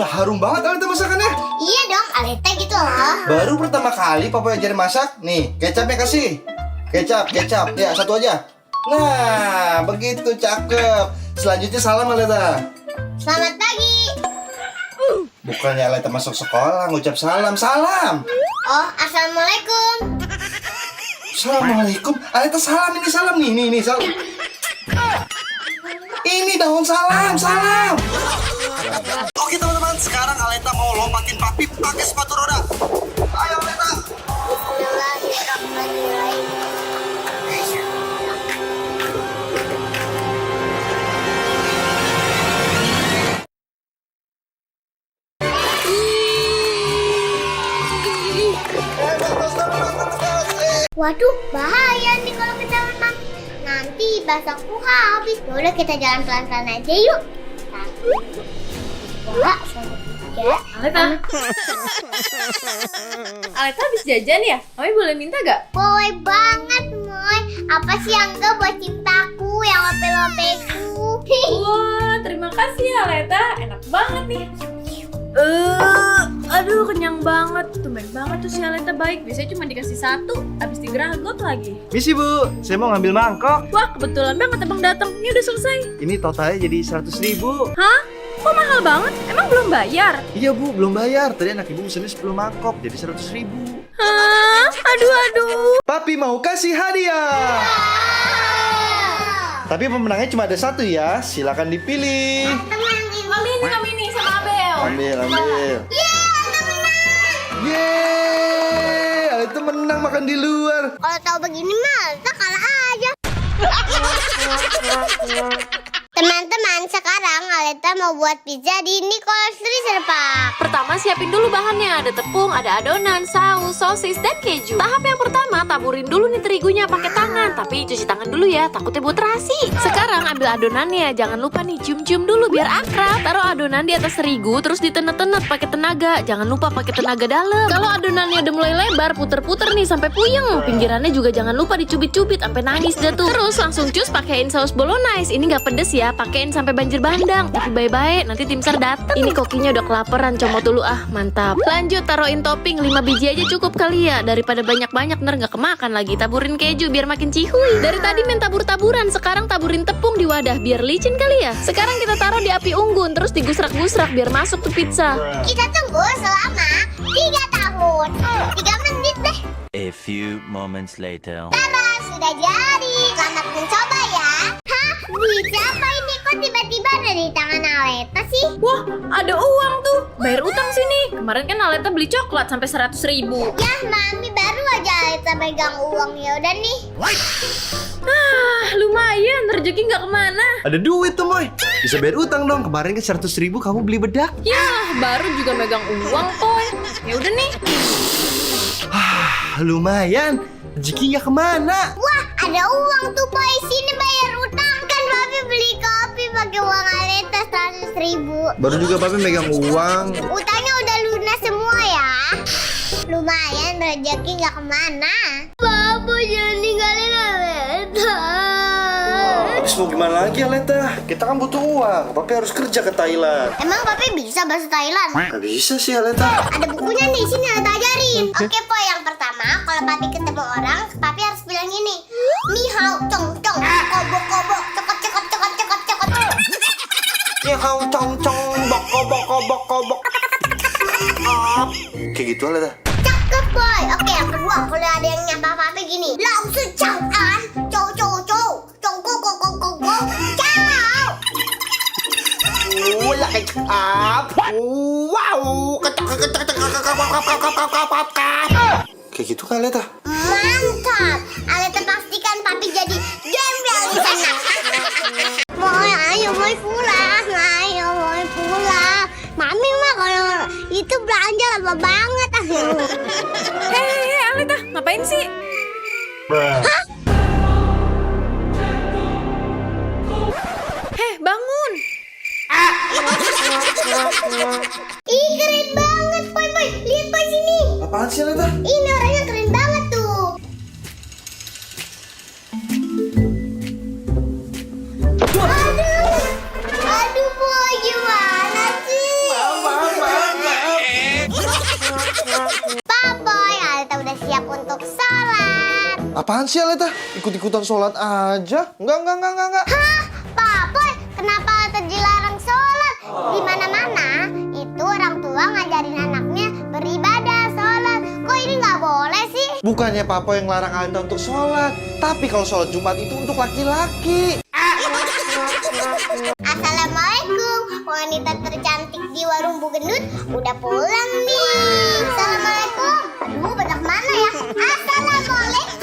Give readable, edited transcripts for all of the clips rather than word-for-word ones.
Harum banget Aleta masakannya. Iya dong, Aleta gitu loh. Baru pertama kali papa ajarin masak. Nih, kecapnya kasih. Kecap. Ya, satu aja. Nah, begitu cakep. Selanjutnya salam Aleta. Selamat pagi. Bukannya Aleta masuk sekolah, ngucap salam. Salam. Oh, assalamualaikum. Assalamualaikum. Aleta salam, ini salam nih, salam. Ini daun salam. Oke teman-teman, sekarang Aleta mau lompatin papi pakai sepatu roda. Ayo Aleta. Bismillahirrahmanirrahim. Waduh, bahaya nih kalau kita renang. Nanti basahku habis. Yaudah kita jalan pelan-pelan aja yuk. 1, 2, 3. Aleta. Aleta habis jajan ya? Mami boleh minta gak? Boleh banget, Moy. Apa sih yang enggak buat cintaku, yang lope-lopeku? Wah, terima kasih ya Aleta. Enak banget nih. Aduh kenyang banget. Tumben banget tuh si Aleta baik. Biasanya cuma dikasih 1, habis digeragot lagi. Misi Bu, saya mau ngambil mangkok. Wah kebetulan banget abang datang. Ini udah selesai. Ini totalnya jadi 100.000. Hah? Kok mahal banget? Emang belum bayar? Iya Bu, belum bayar. Tadi anak ibu pesennya 10 mangkok, jadi 100.000. Hah? Aduh. Papi mau kasih hadiah. Tapi pemenangnya cuma ada 1 ya. Silakan dipilih. Kami ini sama Abel. Ambil. Yeay, itu menang makan di luar. Kalau tahu begini mah, kita kalah aja. Teman-teman, sekarang Aleta mau buat pizza di Nicholas Freezer Park. Pertama siapin dulu bahannya, ada tepung, ada adonan, saus, sosis, dan keju. Tahap yang pertama, taburin dulu nih terigunya pakai tangan, tapi cuci tangan dulu ya, takutnya buat terasi. Sekarang ambil adonannya, jangan lupa nih cium-cium dulu biar akrab. Taruh adonan di atas terigu, terus ditenet-tenet pakai tenaga, jangan lupa pakai tenaga dalam. Kalau adonannya udah mulai lebar, puter-puter nih sampai puyeng. Pinggirannya juga jangan lupa dicubit-cubit sampai nangis dah tuh. Terus langsung cus pakein saus bolognese, ini nggak pedes ya, pakein sampai banjir bandang. Tapi bye-bye, nanti tim SAR dateng. Ini kokinya udah kelaparan, comot dulu ah, mantap. Lanjut taruhin topping 5 biji aja cukup kali ya, daripada banyak-banyak ntar nggak kemakan lagi. Taburin keju biar makin cihuy. Dari tadi main tabur-taburan, sekarang taburin tepung di wadah biar licin kali ya. Sekarang kita taruh di api unggun, terus digusrak-gusrak biar masuk tuh pizza. Kita tunggu selama 3 tahun. 3 menit deh. A few moments later. Tada, sudah jadi. Selamat mencoba ya. Hah? Duit siapa ini? Kok tiba-tiba ada di tangan Aleta sih? Wah, ada uang tuh. Bayar utang sini. Kemarin kan Aleta beli coklat sampai 100.000. Yah, Mami baru aja Aleta pegang uang. Ya udah nih. Ah, lumayan. Rezeki nggak kemana. Ada duit tuh Moy. Bisa bayar utang dong. Kemarin kan 100.000 kamu beli bedak. Yah, baru juga megang uang, Poy. Ya udah nih. Lumayan. Rezekinya kemana? Wah, ada uang tuh Boy. Sini bayar utang. Kan Papi beli kopi pakai uang Aleta 100.000. Baru juga papi megang uang. Utangnya udah lunas semua ya. Lumayan, rezeki nggak kemana. Papa jangan ninggalin Aleta. Habis mau gimana lagi Aleta? Kita kan butuh uang. Papi harus kerja ke Thailand. Emang Papi bisa bahasa Thailand? Gak bisa sih Aleta. Ada bukunya nih, sini Aleta ajarin. Oke Po, yang pertama kalau Papi ketemu orang, Papi harus bilang gini. Ni hao, cong cong, kobok kobok, cokot cokot cokot cokot cokot. Ya kau cong bok. Kayak gitu Aleta. Cakep Boy. Oke, yang kedua kalau ada yang nyapa Papi gini. Lao su chang an, cow cow cow, cow go go go go go, cow. Kayak gitu kan Aleta. Mantap. Aleta pastikan Papi jadi gembel di sana. Ayo pulang. Mami mah kalau itu belanja lama banget. Hei, Aleta, ngapain sih? Heh, bangun. Ih, keren banget, Boy. Lihat Boy sini. Apaan sih Aleta? Ini orangnya keren banget tuh. Aduh, Boy, gimana sih? Apaan sih Aleta? Ikut-ikutan sholat aja? Enggak. Hah? Papoy, kenapa Aleta dilarang sholat? Di mana-mana itu orang tua ngajarin anaknya beribadah, sholat. Kok ini nggak boleh sih? Bukannya Papa yang larang Aleta untuk sholat, tapi kalau sholat Jumat itu untuk laki-laki. Assalamualaikum, wanita tercantik di warung Bu Gendut udah pulang nih. Assalamualaikum. Aduh, pada kemana ya? Assalamualaikum.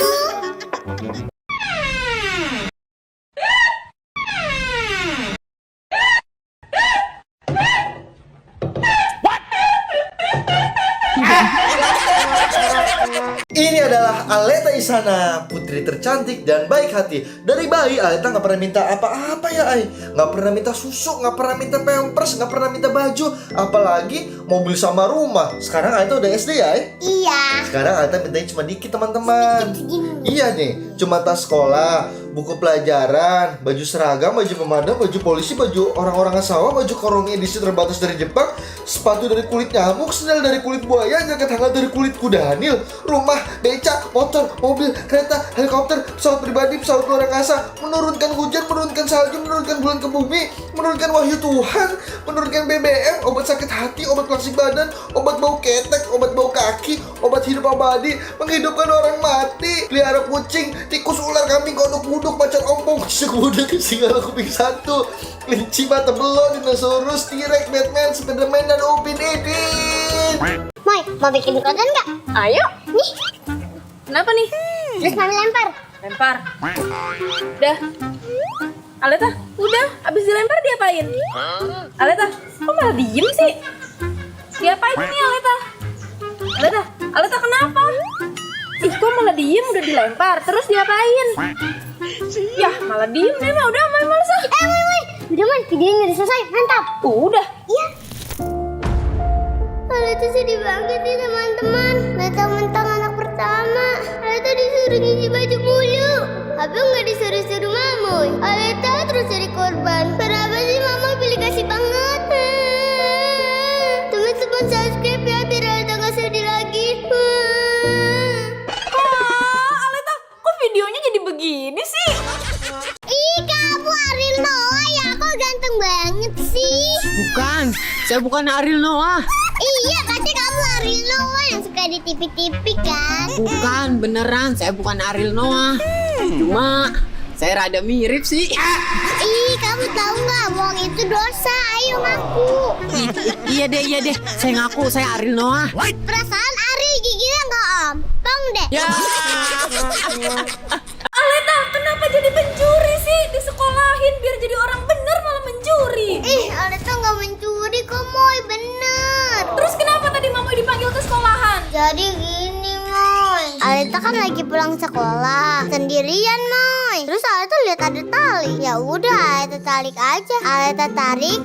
Ini adalah Aleta Isana, putri tercantik dan baik hati. Dari bayi Aleta nggak pernah minta apa-apa ya, Ay. Nggak pernah minta susu, nggak pernah minta pampers, nggak pernah minta baju, apalagi mobil sama rumah. Sekarang Aleta udah SD ya, Ay? Iya. Sekarang Aleta mintanya cuma dikit teman-teman. Iya nih, cuma tas sekolah, buku pelajaran, baju seragam, baju pemadam, baju polisi, baju orang-orang sawah, baju korong edisi terbatas dari Jepang, sepatu dari kulit nyamuk, sendal dari kulit buaya, jaket hangat dari kulit kuda Hanil, rumah, beca, motor, mobil, kereta, helikopter, pesawat pribadi, pesawat luar angkasa, menurunkan hujan, menurunkan salju, menurunkan bulan ke bumi, menurunkan wahyu Tuhan, menurunkan BBM, obat sakit hati, obat plastik badan, obat bau ketek, obat bau kaki, obat hidup abadi, menghidupkan orang mati, pelihara kucing, tikus, ular, kambing, kodok, buduk, macan ompong, kucing kuda, serigala kuping satu, kelinci mata belon, dinosaurus, T-Rex, Batman, Spiderman, dan Upin Ipin. Moy, mau bikin konten nggak? Ayo. Nih, Kenapa nih? terus mami lempar. Lempar. Udah. Aleta, udah. Abis dilempar diapain? Aleta, kok malah diem sih? Diapain nih Aleta? Aleta kenapa? Ih, kok malah diem udah dilempar? Terus diapain? Yah, malah diem deh mah. Udah, main males ah. Moy. Udah, Moy, videonya udah selesai. Mantap. Udah. Iya. Aleta sedih banget nih teman-teman. Mentang-mentang anak pertama, Aleta disuruh nyuci baju mulu. Abang nggak disuruh-suruh Mamoy. Aleta terus jadi korban. Kenapa sih Mama pilih kasih banget? Teman-teman subscribe ya biar Aleta nggak sedih lagi. Aleta, kok videonya jadi begini sih? Ih, kamu Ariel Noah ya? Kok ganteng banget sih? Bukan, saya bukan Ariel Noah. Iya, katanya kamu Ariel Noah yang suka di TV-TV kan? Bukan, beneran saya bukan Ariel Noah. Cuma saya rada mirip sih. Ih, kamu tahu nggak? Bohong itu dosa. Ayo ngaku. Iya deh, saya ngaku saya Ariel Noah. Perasaan Ariel giginya nggak ompong deh. Ya. Aleta, kenapa jadi pencuri sih? Disekolahin biar jadi orang bener malah mencuri. Ih, Aleta nggak mencuri kok, Moy. Bener. Terus kenapa tadi Mamoy dipanggil ke sekolahan? Jadi gini, Moy. Aleta kan lagi pulang sekolah sendirian, Moy. Terus Aleta lihat ada tali. Ya udah, Aleta tarik aja. Aleta tarik.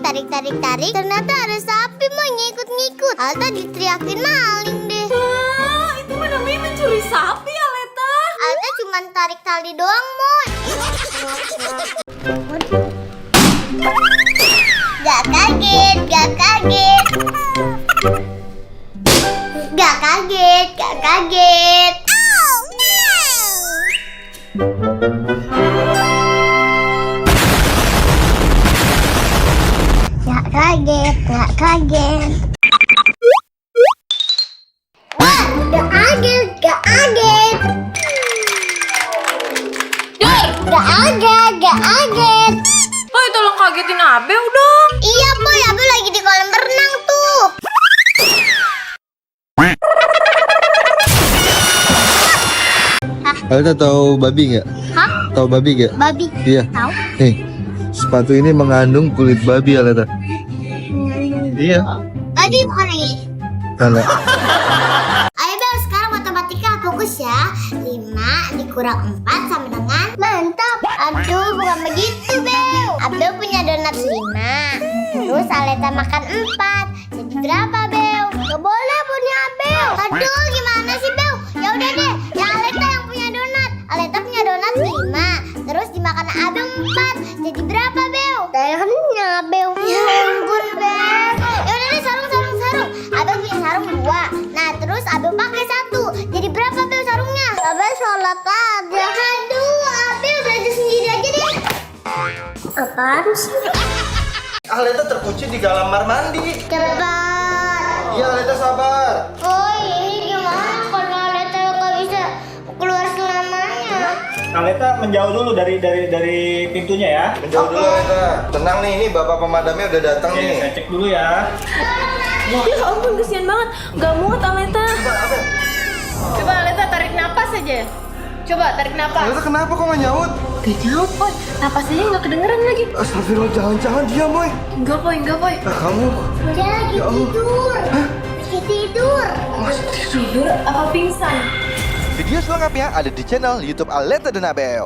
Ternyata ada sapi, Moy, ngikut-ngikut. Aleta diteriakin maling deh. Wah, itu mah namanya mencuri sapi, Aleta. Aleta cuma tarik tali doang, Moy. Gak kaget. Oh no! Gak kaget. Wah, gak kaget. Gak kaget. Boy, tolong kagetin Abel dong. Iya, Boy, Abel lagi di kolam renang tuh. Aleta tahu babi nggak? Hah? Tahu babi nggak? Babi. Iya. Tahu? Nih, sepatu ini mengandung kulit babi, Aleta. Iya. Babi bukan lagi. Karena Ayo Bel, sekarang matematika fokus ya. 5 dikurang 4 sama dengan mantap. Aduh, bukan begitu Bel. Abel punya donat 5. Terus Aleta makan 4. Jadi berapa Bel? Gak boleh punya Abel. Aduh, gimana sih Bel? Ya udah deh, yang Aleta yang punya donat. Aleta punya donat 5. Terus dimakan Abel 4. Jadi berapa Bel? Sayangnya Abel. Ya ampun Bel. Ya udah deh, sarung. Abel punya sarung 2. Nah, terus Abel pakai 1. Jadi berapa Bel sarungnya? Abel sholat apaan sih? Aleta terkunci di kamar mandi. Cepat. Iya, Aleta sabar. Oh, ini gimana kalau Aleta nggak bisa keluar selamanya? Aleta menjauh dulu dari pintunya ya. Menjauh dulu, Aleta. Tenang nih, ini bapak pemadamnya udah datang Oke, nih. saya cek dulu ya. Ya ampun, kesian banget. Gak muat Aleta. Coba Aleta tarik napas aja. Coba tarik napas. Aleta kenapa kok nggak nyaut? Gak nyaut, Boy. Napasnya nggak kedengeran lagi. Astagfirullah, jangan dia, Boy. Enggak, Boy. Kamu Dia lagi tidur. Lagi tidur. Tidur apa pingsan? video selengkapnya ada di channel YouTube Aleta dan Abel.